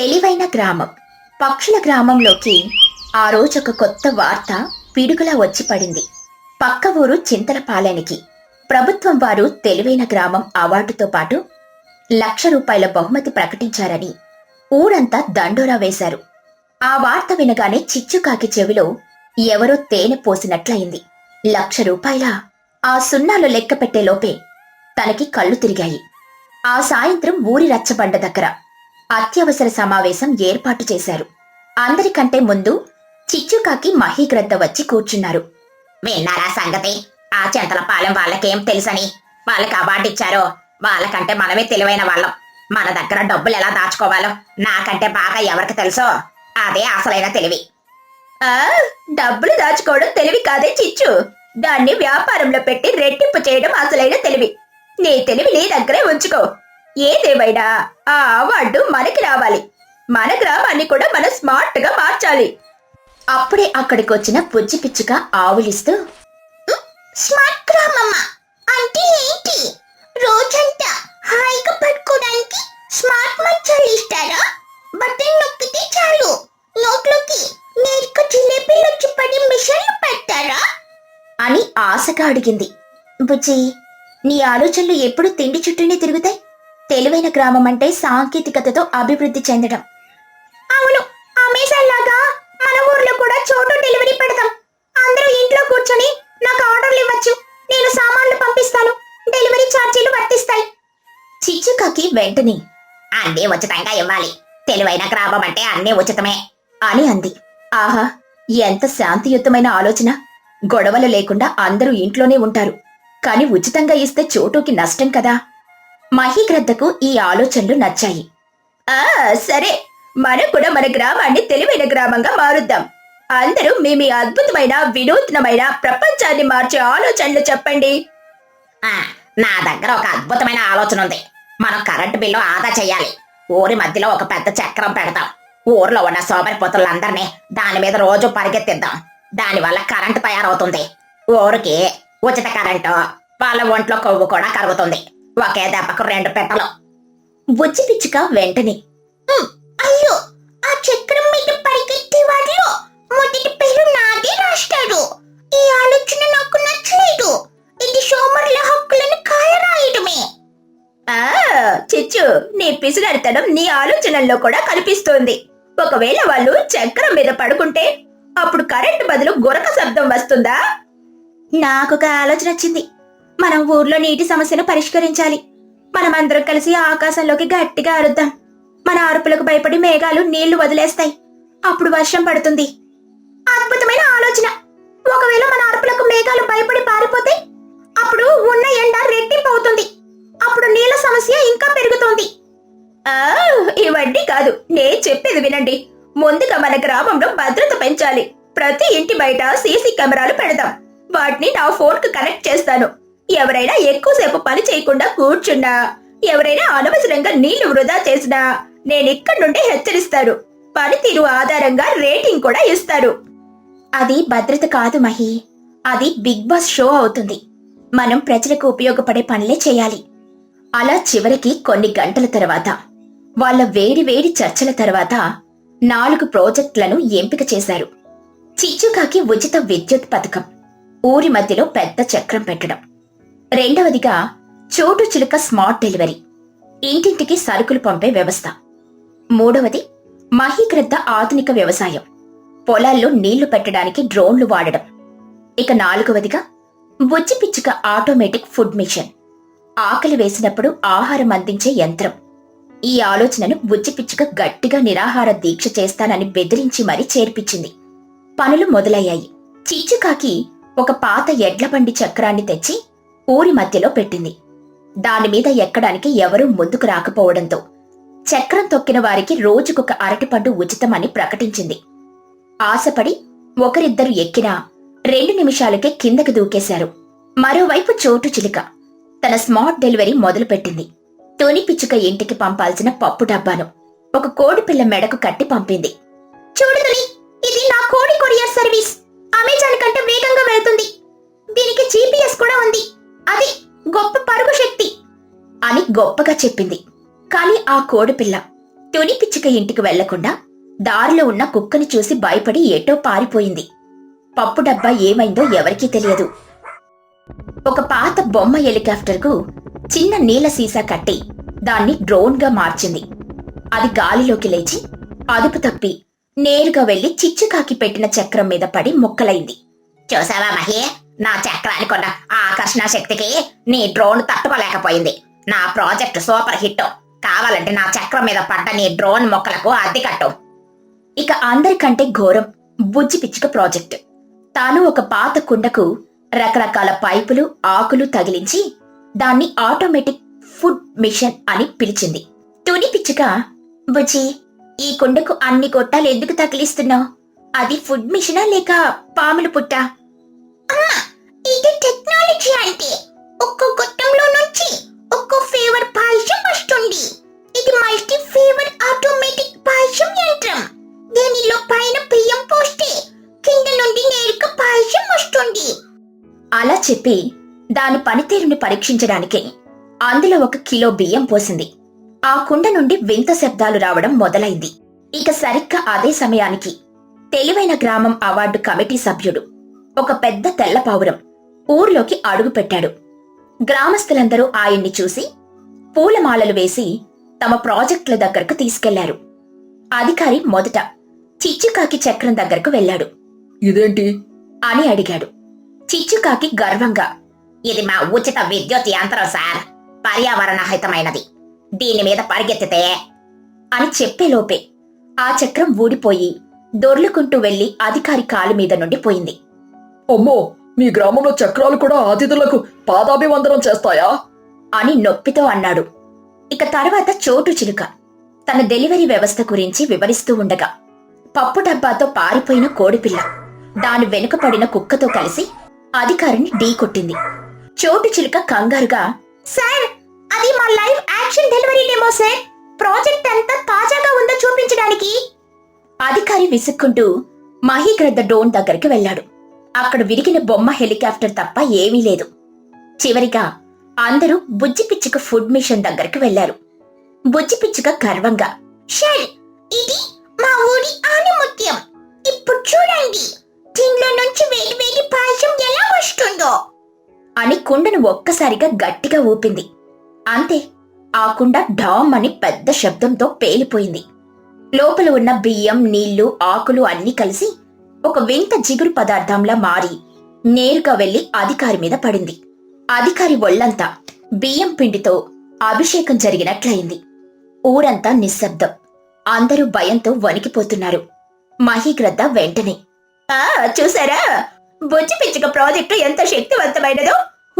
తెలివైన గ్రామం. పక్షుల గ్రామంలోకి ఆ రోజొక కొత్త వార్త పిడుగులా వచ్చి పడింది. పక్క ఊరు చింతలపాలెనికి ప్రభుత్వం వారు తెలివైన గ్రామం అవార్డుతో పాటు ₹1,00,000 బహుమతి ప్రకటించారని ఊరంతా దండోరా వేశారు. ఆ వార్త వినగానే చిచ్చుకాకి చెవిలో ఎవరో తేనె పోసినట్లయింది. ₹1,00,000 ఆ సున్నాలు లెక్క పెట్టేలోపే తనకి కళ్ళు తిరిగాయి. ఆ సాయంత్రం ఊరి రచ్చబండ దగ్గర అత్యవసర సమావేశం ఏర్పాటు చేశారు. అందరికంటే ముందు చిచ్చుకాకి మహీగ్రద్ద వచ్చి కూర్చున్నారు. విన్నారా సంగతి? ఆ చింతలపాలెం వాళ్ళకేం తెలుసని వాళ్ళకి అవార్డు ఇచ్చారో? వాళ్ళకంటే మనమే తెలివైన వాళ్ళం. మన దగ్గర డబ్బులు ఎలా దాచుకోవాలో నాకంటే బాగా ఎవరికి తెలుసో అదే అసలైన తెలివి. డబ్బులు దాచుకోవడం తెలివి కాదే చిచ్చు, దాన్ని వ్యాపారంలో పెట్టి రెట్టింపు చేయడం అసలైన తెలివి. నీ తెలివి నీ దగ్గరే ఉంచుకో. ఏదేమైనా ఆ అవార్డు మనకి రావాలి. మన గ్రామాన్ని కూడా మనం స్మార్ట్ గా మార్చాలి. అప్పుడే అక్కడికొచ్చిన బుజ్జి పిచ్చుక ఆవులిస్తూ, స్మార్ట్ గ్రామమ్మా అంటే ఏంటి? రోజంతా హాయిగా పడుకోవడానికి స్మార్ట్ మంచాలు ఇస్తారా? బటన్ నొక్కితే చాలు నోట్లోకి నేరుగా జిలేబీలు వచ్చి పడి మిషన్లు పెడతారా అని ఆశగా అడిగింది. బుజ్జి, నీ ఆలోచనలు ఎప్పుడు తిండి చుట్టూనే తిరుగుతాయి. తెలివైన గ్రామం అంటే సాంకేతికతతో అభివృద్ధి చెందడం. అవును, అమెజాన్ లాగా మన ఊర్లో కూడా చోటు డెలివరీ పెడతాం. అందరూ ఇంట్లో కూర్చొని నాకు ఆర్డర్లు ఇవ్వచ్చు. నేను సామాన్లు పంపిస్తాను. డెలివరీ ఛార్జీలు వర్తిస్తాయి. చిచ్చుకాకి వెంటనే అన్నీ ఉచితంగా ఇవ్వాలి. తెలివైన గ్రామం అంటే అన్నీ ఉచితమే అని అంది. ఆహా, ఎంత శాంతియుతమైన ఆలోచన. గొడవలు లేకుండా అందరూ ఇంట్లోనే ఉంటారు. కాని ఉచితంగా ఇస్తే చోటుకి నష్టం కదా. మహీగ్రద్దకు ఈ ఆలోచనలు నచ్చాయి. సరే, మనం కూడా మన గ్రామాన్ని తెలివైన గ్రామంగా మారుద్దాం. అందరూ మీ అద్భుతమైన వినూత్నమైన ప్రపంచాన్ని మార్చే ఆలోచనలు చెప్పండి. నా దగ్గర ఒక అద్భుతమైన ఆలోచన ఉంది. మనం కరెంటు బిల్లు ఆదా చేయాలి. ఊరి మధ్యలో ఒక పెద్ద చక్రం పెడదాం. ఊర్లో ఉన్న సోమరిపోతులందరినీ దాని మీద రోజు పరిగెత్తిద్దాం. దానివల్ల కరెంటు తయారవుతుంది. ఊరికి ఉచిత కరెంటు, వాళ్ళ ఒంట్లో కొవ్వు కూడా కరుగుతుంది. ఒకే దెబ్బకు 2 పెట్టలు. బుజ్జి పిచ్చుక వెంటనే, అయ్యో, ఆ చక్రం మీద పరిగెత్తే వాడిలో మొదటి పేరు నాదే రాస్తాడు. ఈ ఆలోచన నాకు నచ్చలేదు. ఇది సోమరుల హక్కులను కాలరాయడమే. చిచ్చు, నీ పిసినరితనం నీ ఆలోచనల్లో కూడా కనిపిస్తోంది. ఒకవేళ వాళ్ళు చక్రం మీద పడుకుంటే అప్పుడు కరెంటు బదులు గురక శబ్దం వస్తుందా? నాకొక ఆలోచన వచ్చింది. మనం ఊర్లో నీటి సమస్యను పరిష్కరించాలి. మనమందరం కలిసి ఆకాశంలోకి గట్టిగా అరుద్దాం. మన అరుపులకు భయపడి మేఘాలు నీళ్లు వదిలేస్తాయి. అప్పుడు వర్షం పడుతుంది. అద్భుతమైన ఆలోచన. ఒకవేళ మన అరుపులకు మేఘాలు భయపడి పారిపోతే అప్పుడు ఉన్న ఎండ రెట్టింపు అవుతుంది. అప్పుడు నీళ్ల సమస్య ఇంకా పెరుగుతుంది. ఇవన్నీ కాదు, నేను చెప్పేది వినండి. ముందుగా మన గ్రామంలో భద్రత పెంచాలి. ప్రతి ఇంటి బయట సీసీ కెమెరాలు పెడదాం. వాటిని నా ఫోన్ కు కనెక్ట్ చేస్తాను. ఎవరైనా ఎక్కువసేపు పని చేయకుండా కూర్చున్నా, ఎవరైనా అనవసరంగా నీళ్లు వృధా చేసినా నేను ఇక్కడి నుండి హెచ్చరిస్తాను. పనితీరు ఆధారంగా రేటింగ్ కూడా ఇస్తారు. అది భద్రత కాదు మహి, అది బిగ్ బాస్ షో అవుతుంది. మనం ప్రజలకు ఉపయోగపడే పనులే చేయాలి. అలా చివరికి కొన్ని గంటల తర్వాత, వాళ్ళ వేడి వేడి చర్చల తర్వాత 4 ప్రాజెక్టులను ఎంపిక చేశారు. చిచ్చుకాకి ఉచిత విద్యుత్ పథకం, ఊరి మధ్యలో పెద్ద చక్రం పెట్టడం, రెండవదిగా చోటు చిలుక స్మార్ట్ డెలివరీ, ఇంటింటికి సరుకులు పంపే వ్యవస్థ, మూడవది మహీగ్రద్ద ఆధునిక వ్యవసాయం, పొలాల్లో నీళ్లు పెట్టడానికి డ్రోన్లు వాడడం, ఇక 4వదిగా బుజ్జి పిచ్చుక ఆటోమేటిక్ ఫుడ్ మిషన్, ఆకలి వేసినప్పుడు ఆహారం అందించే యంత్రం. ఈ ఆలోచనను బుజ్జి పిచ్చుక గట్టిగా నిరాహార దీక్ష చేస్తానని బెదిరించి మరీ చేర్పించింది. పనులు మొదలయ్యాయి. చిచ్చుకాకి ఒక పాత ఎడ్లబండి చక్రాన్ని తెచ్చి ఊరి మధ్యలో పెట్టింది. దానిమీద ఎక్కడానికి ఎవరూ ముందుకు రాకపోవడంతో చక్రం తొక్కిన వారికి రోజుకొక అరటిపండు ఉచితమని ప్రకటించింది. ఆశపడి ఒకరిద్దరు ఎక్కినా 2 నిమిషాలకే కిందకి దూకేశారు. మరోవైపు చోటు చిలుక తన స్మార్ట్ డెలివరీ మొదలుపెట్టింది. తుని పిచ్చుక ఇంటికి పంపాల్సిన పప్పు డబ్బాను ఒక కోడిపిల్ల మెడకు కట్టి పంపింది. చూడు తుని, ఇది నా కోడి కొరియర్ సర్వీస్. అమెజాన్ కంటే వేగంగా వెళ్తుంది. దీనికి GPS కూడా ఉంది. అది గొప్ప పరుగు శక్తి అని గొప్పగా చెప్పింది. కాని ఆ కోడిపిల్ల తుని పిచ్చుక ఇంటికి వెళ్లకుండా దారిలో ఉన్న కుక్కని చూసి భయపడి ఎటో పారిపోయింది. పప్పు డబ్బా ఏమైందో ఎవరికీ తెలియదు. ఒక పాత బొమ్మ హెలికాప్టర్కు చిన్న నీళ్ల సీసా కట్టి దాన్ని డ్రోన్గా మార్చింది. అది గాలిలోకి లేచి అదుపు తప్పి నేరుగా వెళ్లి చిచ్చుకాకి పెట్టిన చక్రం మీద పడి ముక్కలైంది. చూసావా మహి, నా చక్రానికి ఉన్న ఆకర్షణ శక్తికి నీ డ్రోన్ తట్టుకోలేకపోయింది. నా ప్రాజెక్ట్ సూపర్ హిట్. కావాలంటే నా చక్రం మీద పడ్డ నీ డ్రోన్ మొక్కలకు అద్దె కట్టు. ఇక అందరికంటే ఘోరం బుజ్జి పిచ్చుక ప్రాజెక్టు. తాను ఒక పాత కుండకు రకరకాల పైపులు ఆకులు తగిలించి దాన్ని ఆటోమేటిక్ ఫుడ్ మిషన్ అని పిలిచింది. తుని పిచ్చుక, బుజ్జి, ఈ కుండకు అన్ని గొట్టాలు ఎందుకు తగిలిస్తున్నావు? అది ఫుడ్ మిషనా లేక పాములు పుట్టా? అమ్మా, ఇది టెక్నాలజీ అంటే ఒక్కో గొట్టంలో నుంచి ఒక్కో ఫ్లేవర్ పాయసం వస్తుంది. ఇది మల్టీ ఫ్లేవర్ ఆటోమేటిక్ పాయసం యంత్రం. దీనిలో పైన బియ్యం పోస్తే కింద నుండి నేరుగా పాయసం వస్తుంది. అలా చెప్పి దాని పనితీరుని పరీక్షించడానికి అందులో 1 కిలో బియ్యం పోసింది. ఆ కుండ నుండి వింత శబ్దాలు రావడం మొదలైంది. ఇక సరిగ్గా అదే సమయానికి తెలివైన గ్రామం అవార్డు కమిటీ సభ్యుడు ఒక పెద్ద తెల్ల పావురం ఊర్లోకి అడుగుపెట్టాడు. గ్రామస్తులందరూ ఆయన్ని చూసి పూలమాలలు వేసి తమ ప్రాజెక్టుల దగ్గరకు తీసుకెళ్లారు. అధికారి మొదట చిచ్చుకాకి చక్రం దగ్గరకు వెళ్లాడు. ఇదేంటి అని అడిగాడు. చిచ్చుకాకి గర్వంగా, ఇది మా ఉచిత విద్యుత్ యంత్రం సార్. పర్యావరణ హితమైనది. దీని మీద పరిగెత్తితే అని చెప్పేలోపే ఆ చక్రం ఊడిపోయి దొర్లుకుంటూ వెళ్లి అధికారి కాలు మీద నుండి పోయింది. అమ్మో, మీ గ్రామంలో చక్రాలు కూడా అతిథులకు పాదాభివందనం చేస్తాయా? అని నొప్పితో అన్నాడు. ఇక తర్వాత చోటు చిలుక తన డెలివరీ వ్యవస్థ గురించి వివరిస్తూ ఉండగా పప్పు డబ్బాతో పారిపోయిన కోడిపిల్ల దాని వెనుకపడిన కుక్కతో కలిసి అధికారిని ఢీకొట్టింది. చోటు చిలుక కంగారుగా, సార్, అది మా live action delivery demo sir. Project అంతా తాజాగా ఉందో చూపించడానికి. అధికారి విసుక్కుంటూ మహీగ్రద్ద డ్రోన్ దగ్గరికి వెళ్లాడు. అక్కడ విరిగిన బొమ్మ హెలికాప్టర్ తప్ప ఏమీ లేదు. చివరిగా అందరూ బుజ్జి పిచ్చుక ఫుడ్ మిషన్ దగ్గరికి వెళ్లారు. బుజ్జి పిచ్చుక గర్వంగా, సార్, ఇది మా ఊరి ఆణిముత్యం. ఇప్పుడు చూడండి, దీనిలో నుంచి వేడి వేడి పాయసం ఎలా వస్తుందో అని కుండను ఒక్కసారిగా గట్టిగా ఊపింది. అంతే, ఆ కుండ డామ్ అని పెద్ద శబ్దంతో పేలిపోయింది. లోపల ఉన్న బియ్యం, నీళ్లు, ఆకులు అన్నీ కలిసి ఒక వింత జిగురు పదార్థంలా మారి నేరుగా వెళ్లి అధికారి మీద పడింది. అధికారి ఒళ్లంతా బియ్యం పిండితో అభిషేకం జరిగినట్లయింది. ఊరంతా నిశ్శబ్దం. అందరూ భయంతో వణికిపోతున్నారు. మహీగ్రద్ద వెంటనే, చూసారా, బుజ్జి పిచ్చుక ప్రాజెక్టు ఎంత శక్తివంతమైనదో.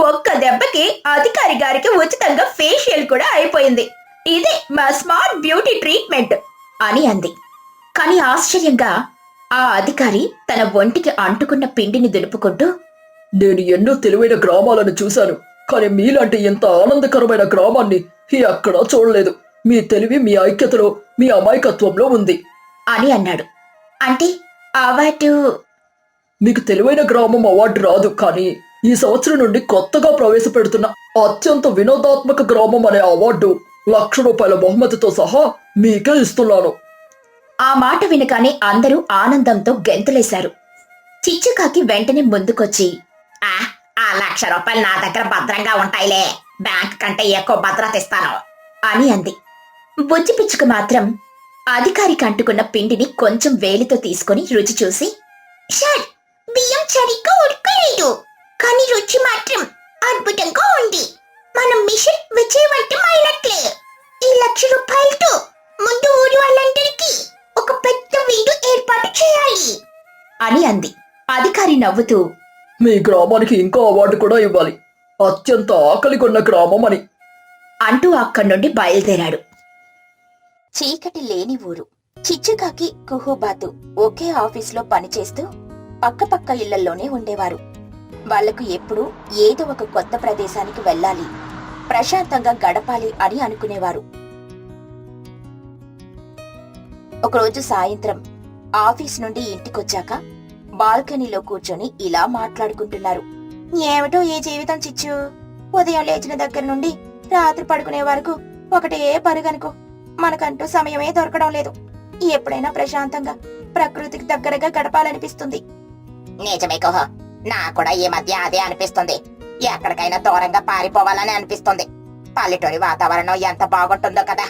ఒక్క దెబ్బకి అధికారి గారికి ఉచితంగా ఫేషియల్ కూడా అయిపోయింది. ఇదే మా స్మార్ట్ బ్యూటీ ట్రీట్మెంట్ అని అంది. కాని ఆశ్చర్యంగా ఆ అధికారి తన ఒంటికి అంటుకున్న పిండిని దులుపుకుంటూ, నేను ఎన్నో తెలివైన గ్రామాలను చూశాను, కానీ మీలాంటి ఎంత ఆనందకరమైన గ్రామాన్ని ఎక్కడా చూడలేదు. మీ తెలివి మీ ఐక్యతలో, మీ అమాయకత్వంలో ఉంది అని అన్నాడు. అంటే అవార్డు? మీకు తెలివైన గ్రామం అవార్డు రాదు, కానీ ఈ సంవత్సరం నుండి కొత్తగా ప్రవేశపెడుతున్న అత్యంత వినోదాత్మక గ్రామం అనే అవార్డు ₹1,00,000 బహుమతితో సహా మీకే ఇస్తున్నాను. ఆ మాట వినగానే అందరూ ఆనందంతో గెంతులేశారు. చిచ్చుకాకి వెంటనే ముందుకొచ్చి, ఆ ₹1,00,000 నా దగ్గర భద్రంగా ఉంటాయిలే. బ్యాంక్ కంటే ఎక్కువ భద్రత ఇస్తాను అని అంది. బుజ్జి పిచ్చుక మాత్రం అధికారికి అంటుకున్న పిండిని కొంచెం వేలితో తీసుకుని రుచి చూసి, సార్, బియ్యం సరిగ్గా ఉడకలేదు, కానీ రుచి మాత్రం అద్భుతంగా ఉంది. మన మిషన్ విజయవంతం అయినట్లే. ఈ ₹1,00,000తో ముందు ఊరి వాళ్ళందరికీ ఒక పెద్ద విందు ఏర్పాటు చేయాలి అని అంది. అధికారి నవ్వుతూ, మీ గ్రామానికి ఇంకో అవార్డు కూడా ఇవ్వాలి, అత్యంత ఆకలిగొన్న గ్రామం అని అంటూ అక్కడి నుండి బయలుదేరాడు. చీకటి లేని ఊరు. చిచ్చుకాకి, కుహుబాతు ఒకే ఆఫీసులో పనిచేస్తూ పక్కపక్క ఇళ్లల్లోనే ఉండేవారు. వాళ్లకు ఎప్పుడూ ఏదో ఒక కొత్త ప్రదేశానికి వెళ్ళాలి, ప్రశాంతంగా గడపాలి అని అనుకునేవారు. ఒకరోజు సాయంత్రం ఆఫీస్ నుండి ఇంటికొచ్చాక బాల్కనీలో కూర్చొని ఇలా మాట్లాడుకుంటున్నారు. ఏమిటో ఏ జీవితం చిచ్చు. ఉదయం లేచిన దగ్గర నుండి రాత్రి పడుకునే వరకు ఒకటే పరుగనుకో. మనకంటూ సమయమే దొరకడం లేదు. ఎప్పుడైనా ప్రశాంతంగా ప్రకృతికి దగ్గరగా గడపాలనిపిస్తుంది. నిజమే కుహు, నాకు కూడా ఈ మధ్య అదే అనిపిస్తుంది. ఎక్కడికైనా దూరంగా పారిపోవాలని అనిపిస్తుంది. పల్లెటూరి వాతావరణం ఎంత బాగుంటుందో కదా.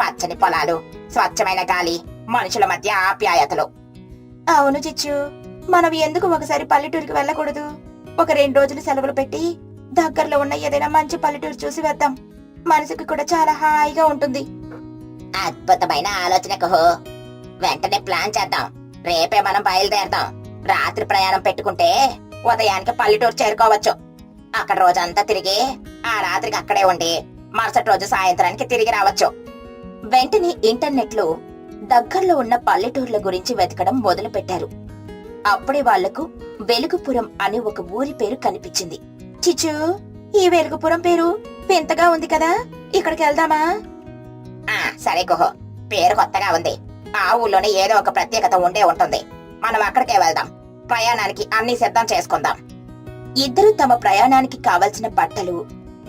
పచ్చని పొలాలు, స్వచ్ఛమైన గాలి, మనుషుల మధ్య ఆప్యాయతలు. అవును చిచ్చు, మనం ఎందుకు ఒకసారి పల్లెటూరికి వెళ్ళకూడదు? ఒక 2 రోజులు సెలవులు పెట్టి దగ్గరలో ఉన్న ఏదైనా మంచి పల్లెటూరు చూసి వద్దాం. మనసుకి కూడా చాలా హాయిగా ఉంటుంది. అద్భుతమైన ఆలోచన కుహు. వెంటనే ప్లాన్ చేద్దాం. రేపే మనం బయలుదేరదాం. రాత్రి ప్రయాణం పెట్టుకుంటే ఉదయానికి పల్లెటూరు చేరుకోవచ్చు. అక్కడ రోజంతా తిరిగి ఆ రాత్రికి అక్కడే ఉండి మరుసటి రోజు సాయంత్రానికి తిరిగి రావచ్చు. వెంటనే ఇంటర్నెట్ లో దగ్గరలో ఉన్న పల్లెటూర్ల గురించి వెతకడం మొదలు పెట్టారు. అప్పుడే వాళ్లకు వెలుగుపురం అనే ఒక ఊరి పేరు కనిపించింది. చిచ్చు, ఈ వెలుగుపురం పేరు వింతగా ఉంది కదా, ఇక్కడికి వెళ్దామా? సరే కుహు, పేరు కొత్తగా ఉంది. ఆ ఊళ్ళోనే ఏదో ఒక ప్రత్యేకత ఉండే ఉంటుంది. మనం అక్కడికే వెళ్దాం. ప్రయాణానికి అన్ని సిద్ధం చేసుకుందాం. ఇద్దరూ తమ ప్రయాణానికి కావలసిన బట్టలు,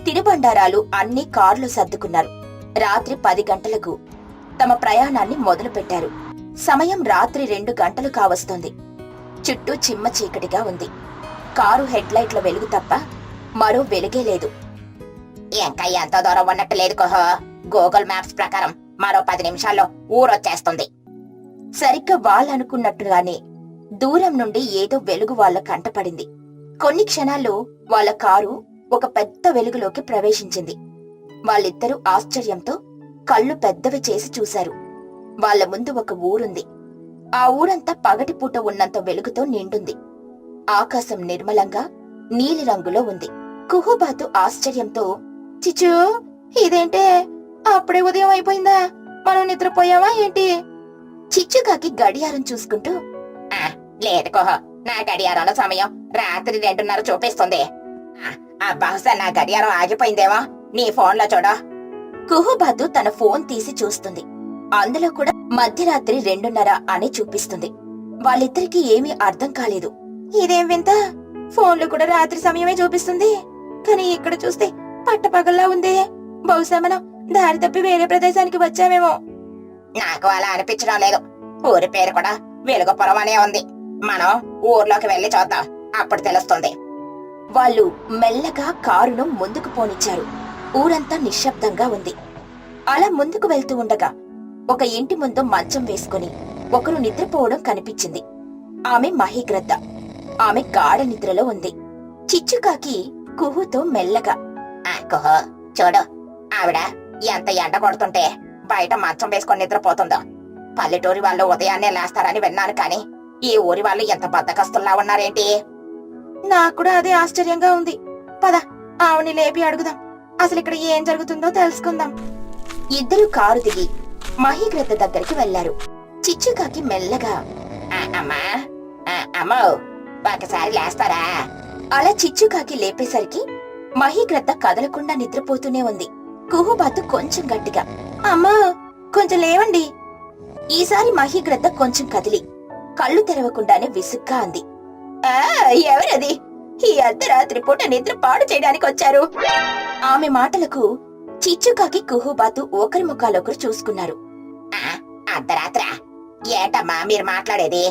తినుబండారాలు అన్ని కారులో సర్దుకున్నారు. రాత్రి 10 గంటలకు తమ ప్రయాణాన్ని మొదలు పెట్టారు. సమయం రాత్రి 2 గంటలు కావస్తోంది. చుట్టూ చిమ్మ చీకటిగా ఉంది. కారు హెడ్ లైట్ల వెలుగు తప్ప మరో వెలుగే లేదు. ఇంకా ఎంతో దూరం ఉన్నట్టు లేదు కుహు. గూగుల్ మ్యాప్స్ ప్రకారం మరో 10 నిమిషాల్లో ఊరొచ్చేస్తుంది. సరిగ్గా వాళ్ళనుకున్నట్టుగానే దూరం నుండి ఏదో వెలుగు వాళ్ళ కంటపడింది. కొన్ని క్షణాల్లో వాళ్ళ కారు ఒక పెద్ద వెలుగులోకి ప్రవేశించింది. వాళ్ళిద్దరూ ఆశ్చర్యంతో కళ్ళు పెద్దవి చేసి చూశారు. వాళ్ళ ముందు ఒక ఊరుంది. ఆ ఊరంతా పగటిపూట ఉన్నంత వెలుగుతో నిండుంది. ఆకాశం నిర్మలంగా నీలిరంగులో ఉంది. కుహుబాతు ఆశ్చర్యంతో, చిచ్చు, ఇదేంటే అప్పుడే ఉదయం అయిపోయిందా? మనం నిద్రపోయావా ఏంటి? చిచ్చుకాకి గడియారం చూసుకుంటూ, లేదు కుహు, నా గడియారంలో సమయం రాత్రి 2:30 చూపిస్తుంది. బహుశా నా గడియారం ఆగిపోయిందేమో. నీ ఫోన్లో చూడు. కుహుబాతు తన ఫోన్ తీసి చూస్తుంది. అందులో కూడా మధ్యరాత్రి 2:30 అని చూపిస్తుంది. వాళ్ళిద్దరికీ ఏమీ అర్థం కాలేదు. ఇదేం వింత, ఫోన్లో కూడా రాత్రి సమయమే చూపిస్తుంది, కానీ ఇక్కడ చూస్తే పట్టపగల్లా ఉంది. బహుశా మనం దారి తప్పి వేరే ప్రదేశానికి వచ్చామేమో. నాకు అలా అనిపించడం లేదు. ఊరి పేరు కూడా వెలుగుపురం అనే ఉంది. మనం ఊర్లోకి వెళ్లి చూద్దాం, అప్పుడు తెలుస్తుంది. వాళ్ళు మెల్లగా కారును ముందుకు పోనిచ్చారు. ఊరంతా నిశ్శబ్దంగా ఉంది. అలా ముందుకు వెళ్తూ ఉండగా ఒక ఇంటి ముందు మంచం వేసుకుని ఒకరు నిద్రపోవడం కనిపించింది. ఆమె మహిగ్రద్ద. ఆమె గాఢ నిద్రలో ఉంది. చిచ్చుకాకి కుహుతో మెల్లగా, కుహు, చూడు, ఆవిడ ఎంత ఎండ కొడుతుంటే బయట మంచం వేసుకొని నిద్రపోతుందో. పల్లెటూరి వాళ్ళు ఉదయాన్నే లేస్తారని విన్నాను, కానీ ఈ ఊరి వాళ్ళు ఎంత బద్దకస్తుల్లా ఉన్నారేంటి? నాకు కూడా అదే ఆశ్చర్యంగా ఉంది. పద, ఆవుని లేపి అడుగుదాం. అసలు ఇక్కడ ఏం జరుగుతుందో తెలుసుకుందాం. ఇద్దరు కారు దిగి మహిగ్రద్ద దగ్గరికి వెళ్లారు. చిచ్చుకాకి మెల్లగా, అమ్మా అమ్మో, ఒకసారి లేస్తారా? అలా చిచ్చుకాకి లేపేసరికి మహిగ్రద్ద కదలకుండా నిద్రపోతూనే ఉంది. కుహుబాతు కొంచెం గట్టిగా, అమ్మా కొంచెం లేవండి. ఈసారి మహిగ్రద్ద కొంచెం కదిలి కళ్ళు తెరవకుండానే విసుగ్గా అంది, ఎవరది? ఈ అర్ధరాత్రి పూట నిద్ర పాడు చేయడానికి వచ్చారు. ఆమె మాటలకు చిచ్చుకాకి కుహుబాతు ఒకరి ముఖాలొకరు చూసుకున్నారు. అర్ధరాత్ర? ఏంటమ్మా మీరు మాట్లాడేది?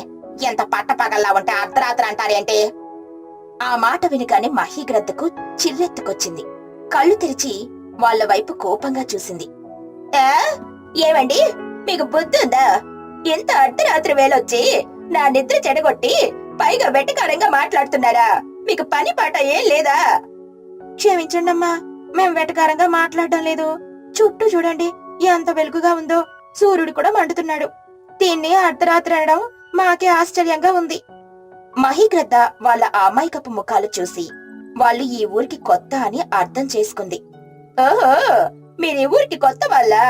ఎంత పట్టపగల్లా ఉంటే అర్ధరాత్రి అంటారేంటి? ఆ మాట వినగానే మహిగ్రద్దకు చిర్రెత్తుకొచ్చింది. కళ్ళు తెరిచి వాళ్ళ వైపు కోపంగా చూసింది. ఏమండి, మీకు బుద్ధుందా? ఎంత అర్ధరాత్రి వేళొచ్చి నా నిద్ర చెడగొట్టి పైగా వెటకారంగా మాట్లాడుతున్నారా? మీకు పని పాట ఏం లేదా? క్షమించండమ్మా, మేం వెటకారంగా మాట్లాడడం లేదు. చుట్టూ చూడండి ఎంత వెలుగుగా ఉందో. సూర్యుడు కూడా మండుతున్నాడు. దీన్ని అర్ధరాత్రి అనడం మాకే ఆశ్చర్యంగా ఉంది. మహిగ్రద్ద వాళ్ళ అమాయకపు ముఖాలు చూసి వాళ్ళు ఈ ఊరికి కొత్త అని అర్థం చేసుకుంది. ఓహో, మీరీ ఊరికి కొత్త వాళ్ళా?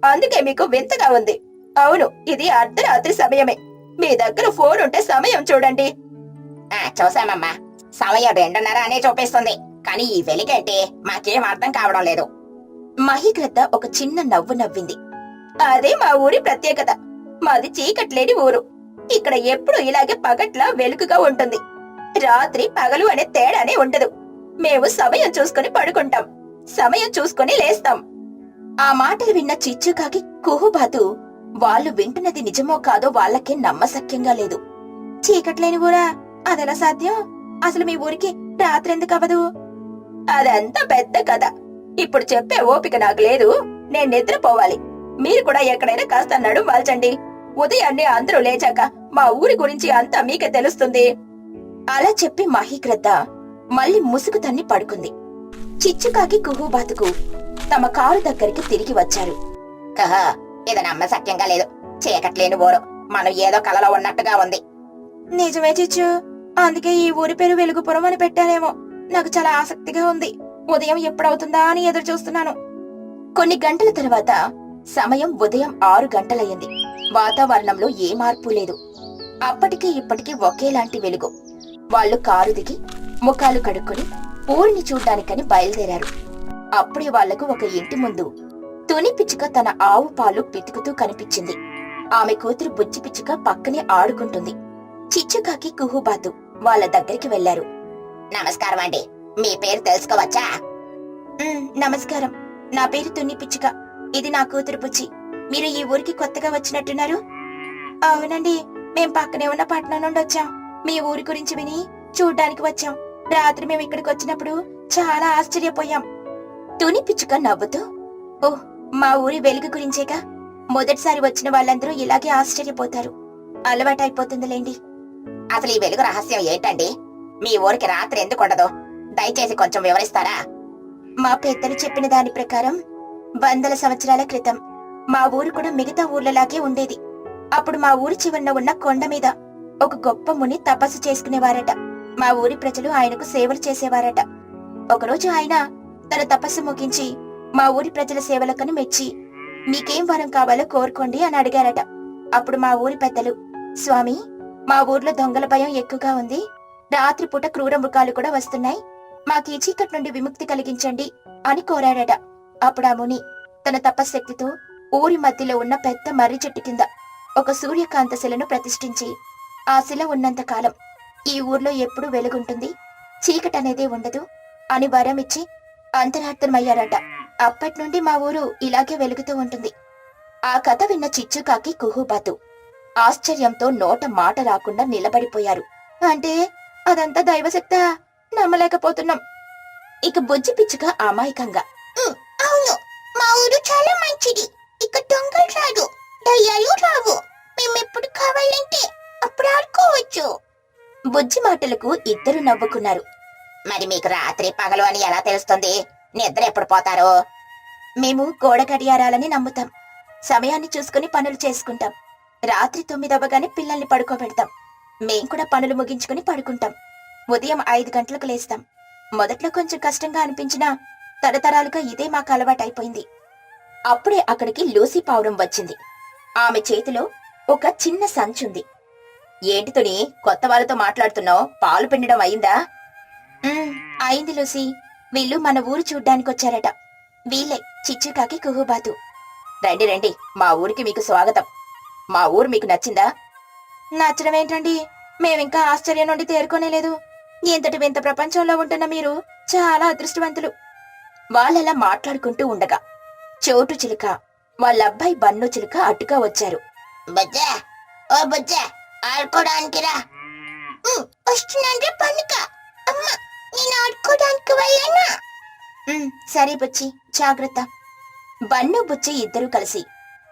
అందుకే మీకు వింతగా ఉంది. అవును, ఇది అర్ధరాత్రి సమయమే. మీ దగ్గర ఫోన్ ఉంటే సమయం చూడండి. చూసామమ్మా, సమయం 2:30 అనే చూపిస్తుంది, కానీ ఈ వెలిగేంటి మాకేం అర్థం కావడం లేదు. మహిగ్రద్ద ఒక చిన్న నవ్వు నవ్వింది. అదే మా ఊరి ప్రత్యేకత. మాది చీకట్లేని ఊరు. ఇక్కడ ఎప్పుడు ఇలాగే పగట్లా వెలుగుగా ఉంటుంది. రాత్రి పగలు అనే తేడానే ఉండదు. మేము సమయం చూసుకుని పడుకుంటాం, సమయం చూసుకుని లేస్తాం. ఆ మాటలు విన్న చిచ్చుకాకి కుహుబాతు వాళ్ళు వింటున్నది నిజమో కాదో వాళ్ళకే నమ్మశక్యంగా లేదు. చీకట్లేని ఊరా? అదెలా సాధ్యం? అసలు మీ ఊరికి రాత్రి ఎందుకు అవ్వదు? అదంతా పెద్ద కథ. ఇప్పుడు చెప్పే ఓపిక నాకు లేదు. నేను నిద్రపోవాలి. మీరు కూడా ఎక్కడైనా కాస్త నడుం వాల్చండి. ఉదయాన్నే అందరూ లేచాక మా ఊరి గురించి అంతా మీకే తెలుస్తుంది. అలా చెప్పి మహీగ్రద్ద మళ్ళీ ముసుగు తన్ని పడుకుంది. చిచ్చుకాకి కుహుబాతుకు తమ కారు దగ్గరికి తిరిగి వచ్చారు. ఇది నమ్మశక్యంగా లేదు. చీకట్లేని ఊరు, మనం ఏదో కలలో ఉన్నట్టుగా ఉంది. నిజమే చిచ్చు. అందుకే ఈ ఊరి పేరు వెలుగుపురం అని పెట్టారేమో. నాకు చాలా ఆసక్తిగా ఉంది. ఉదయం ఎప్పుడవుతుందా అని ఎదురు చూస్తున్నాను. కొన్ని గంటల తర్వాత సమయం ఉదయం 6 గంటలయ్యింది. వాతావరణంలో ఏ మార్పు లేదు. అప్పటికి ఇప్పటికీ ఒకేలాంటి వెలుగు. వాళ్ళు కారు దిగి ముఖాలు కడుక్కొని ఊరిని చూడ్డానికని బయలుదేరారు. అప్పుడే వాళ్లకు ఒక ఇంటి ముందు తుని పిచ్చుక తన ఆవు పాలు పితుకుతూ కనిపించింది. ఆమె కూతురు బుజ్జి పిచ్చుక పక్కనే ఆడుకుంటుంది. చిచ్చుకాకి కుహుబాతు వాళ్ళ దగ్గరికి వెళ్లారు. నమస్కారం అండి, మీ పేరు తెలుసుకోవచ్చా? నమస్కారం. నా పేరు తుని పిచ్చుక. ఇది నా కూతురు బుజ్జి. మీరు ఈ ఊరికి కొత్తగా వచ్చినట్టున్నారు? అవునండి, మేం పక్కనే ఉన్న పట్టణం నుండి వచ్చాం. మీ ఊరి గురించి విని చూడ్డానికి వచ్చాం. రాత్రి మేము ఇక్కడికి వచ్చినప్పుడు చాలా ఆశ్చర్యపోయాం. తుని పిచ్చుక నవ్వుతూ, ఓహ్, మా ఊరి వెలుగు గురించేగా. మొదటిసారి వచ్చిన వాళ్ళందరూ ఇలాగే ఆశ్చర్యపోతారు. అలవాటైపోతుందిలేండి. అసలు ఈ వెలుగు రహస్యం ఏంటండి? మీ ఊరికి రాత్రి ఎందుకు ఉండదు? దయచేసి కొంచెం వివరిస్తారా? మా పెద్దలు చెప్పిన దాని ప్రకారం 100 సంవత్సరాల క్రితం మా ఊరు కూడా మిగతా ఊర్లలాగే ఉండేది. అప్పుడు మా ఊరి చివరన ఉన్న కొండ మీద ఒక గొప్ప ముని తపస్సు చేసుకునేవారట. మా ఊరి ప్రజలు ఆయనకు సేవలు చేసేవారట. ఒకరోజు ఆయన తన తపస్సు ముగించి మా ఊరి ప్రజల సేవలకని మెచ్చి, మీకేం వరం కావాలో కోరుకోండి అని అడిగారట. అప్పుడు మా ఊరి పెద్దలు, స్వామి, మా ఊర్లో దొంగల భయం ఎక్కువగా ఉంది. రాత్రిపూట క్రూర మృగాలు కూడా వస్తున్నాయి. మాకీ చీకటి నుండి విముక్తి కలిగించండి అని కోరాడట. అప్పుడు ఆ ముని తన తపశ్శక్తితో ఊరి మధ్యలో ఉన్న పెద్ద మర్రి చెట్టు కింద ఒక సూర్యకాంత శిలను ప్రతిష్ఠించి, ఆ శిల ఉన్నంత కాలం ఈ ఊర్లో ఎప్పుడూ వెలుగుంటుంది, చీకటనేదే ఉండదు అని వరం ఇచ్చి అంతరార్థమయ్యారట. అప్పట్నుండి మా ఊరు ఇలాగే వెలుగుతూ ఉంటుంది. ఆ కథ విన్న చిచ్చుకాకి కుహుబాతు ఆశ్చర్యంతో నోట మాట రాకుండా నిలబడిపోయారు. అంటే అదంతా దైవశక్తా? నమ్మలేకపోతున్నాం. ఇక బుజ్జి పిచ్చుక అమాయకంగా, అవును, మా ఊరు చాలా మంచిది. ఇక దొంగలు రాదు, దయ్యాలు రావు. మేమెప్పుడు కావాలంటే అప్పుడు ఆడుకోవచ్చు. బుజ్జి మాటలకు ఇద్దరు నవ్వుకున్నారు. మరి మీకు రాత్రి పగలు అని ఎలా తెలుస్తుంది? నిద్ర ఎప్పుడు పోతారు? మేము గోడ గడియారాలని నమ్ముతాం. సమయాన్ని చూసుకుని పనులు చేసుకుంటాం. రాత్రి 9 అవ్వగానే పిల్లల్ని పడుకోబెడతాం. మేం కూడా పనులు ముగించుకుని పడుకుంటాం. ఉదయం 5 గంటలకు లేస్తాం. మొదట్లో కొంచెం కష్టంగా అనిపించినా తరతరాలుగా ఇదే మాకు అలవాటైపోయింది. అప్పుడే అక్కడికి లూసీ పావురం వచ్చింది. ఆమె చేతిలో ఒక చిన్న సంచుంది. ఏంటి తుని, కొత్త వాళ్ళతో మాట్లాడుతున్నావు? పాలు పిండడం అయిందా? అయింది లూసీ. వీళ్ళు మన ఊరు చూడ్డానికొచ్చారట. వీళ్ళే చిచ్చుకాకి కుహుబాతు. రండి రండి, మా ఊరికి మీకు స్వాగతం. మా ఊరు మీకు నచ్చిందా? నచ్చడం ఏంటండి? మేమింకా ఆశ్చర్యం నుండి తేరుకోనేలేదు. ఇంతటి వింత ప్రపంచంలో ఉంటున్న మీరు చాలా అదృష్టవంతులు. వాళ్ళలా మాట్లాడుకుంటూ ఉండగా చోటు చిలుక వాళ్ళ అబ్బాయి బన్ను చిలుక అటుగా వచ్చారు. బుజ్జా, ఓ బుజ్జా, ఆడుకోవడానికి రా. వస్తున్నాండ్రా పనుక. అమ్మ, నేను ఆడుకోవడానికి వెళ్ళనా? సరే బుచ్చి, జాగ్రత్త. బన్ను బుచ్చి ఇద్దరూ కలిసి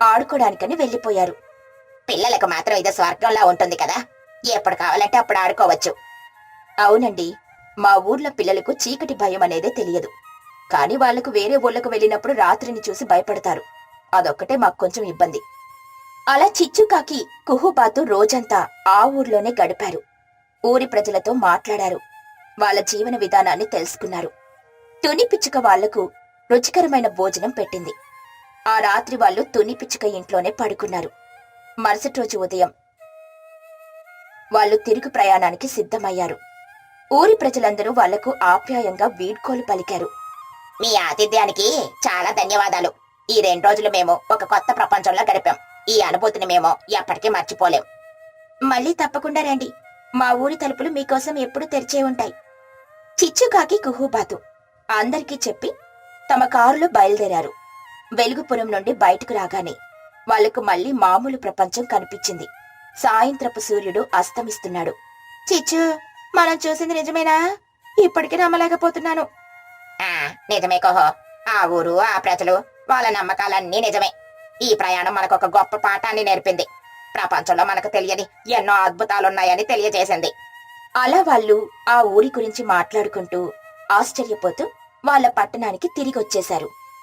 ఆడుకోవడానికని వెళ్లిపోయారు. పిల్లలకు మాత్రం ఇది స్వర్గంలా ఉంటుంది కదా, ఎప్పుడు కావాలంటే అప్పుడు ఆడుకోవచ్చు. అవునండి, మా ఊర్లో పిల్లలకు చీకటి భయం అనేదే తెలియదు. కాని వాళ్లకు వేరే ఊళ్ళకు వెళ్ళినప్పుడు రాత్రిని చూసి భయపడతారు. అదొక్కటే మాకు కొంచెం ఇబ్బంది. అలా చిచ్చుకాకి కుహుబాతు రోజంతా ఆ ఊర్లోనే గడిపారు. ఊరి ప్రజలతో మాట్లాడారు. వాళ్ళ జీవన విధానాన్ని తెలుసుకున్నారు. తుని పిచ్చుక వాళ్లకు రుచికరమైన భోజనం పెట్టింది. ఆ రాత్రి వాళ్ళు తుని పిచ్చుక ఇంట్లోనే పడుకున్నారు. మరుసటి రోజు ఉదయం వాళ్ళు తిరుగు ప్రయాణానికి సిద్ధమయ్యారు. ఊరి ప్రజలందరూ వాళ్లకు ఆప్యాయంగా వీడ్కోలు పలికారు. మీ ఆతిథ్యానికి చాలా ధన్యవాదాలు. ఈ 2 రోజులు మేము ఒక కొత్త ప్రపంచంలో గడిపాం. ఈ అనుభూతిని మేము ఎప్పటికీ మర్చిపోలేం. మళ్ళీ తప్పకుండా రండి. మా ఊరి తలుపులు మీకోసం ఎప్పుడూ తెరిచే ఉంటాయి. చిచ్చుకాకి కుహుబాతు అందరికీ చెప్పి తమ కారులో బయలుదేరారు. వెలుగుపురం నుండి బయటకు రాగానే వాళ్లకు మళ్లీ మామూలు ప్రపంచం కనిపించింది. సాయంత్రపు సూర్యుడు అస్తమిస్తున్నాడు. చిచ్చు, మనం చూసింది నిజమేనా? ఇప్పటికీ నమ్మలేకపోతున్నాను. నిజమే కోహో. ఆ ఊరు, ఆ ప్రజలు, వాళ్ళ నమ్మకాలన్నీ నిజమే. ఈ ప్రయాణం మనకొక గొప్ప పాఠాన్ని నేర్పింది. ప్రపంచంలో మనకు తెలియని ఎన్నో అద్భుతాలున్నాయని తెలియజేసింది. అలా వాళ్ళు ఆ ఊరి గురించి మాట్లాడుకుంటూ ఆశ్చర్యపోతూ వాళ్ళ పట్టణానికి తిరిగొచ్చేశారు.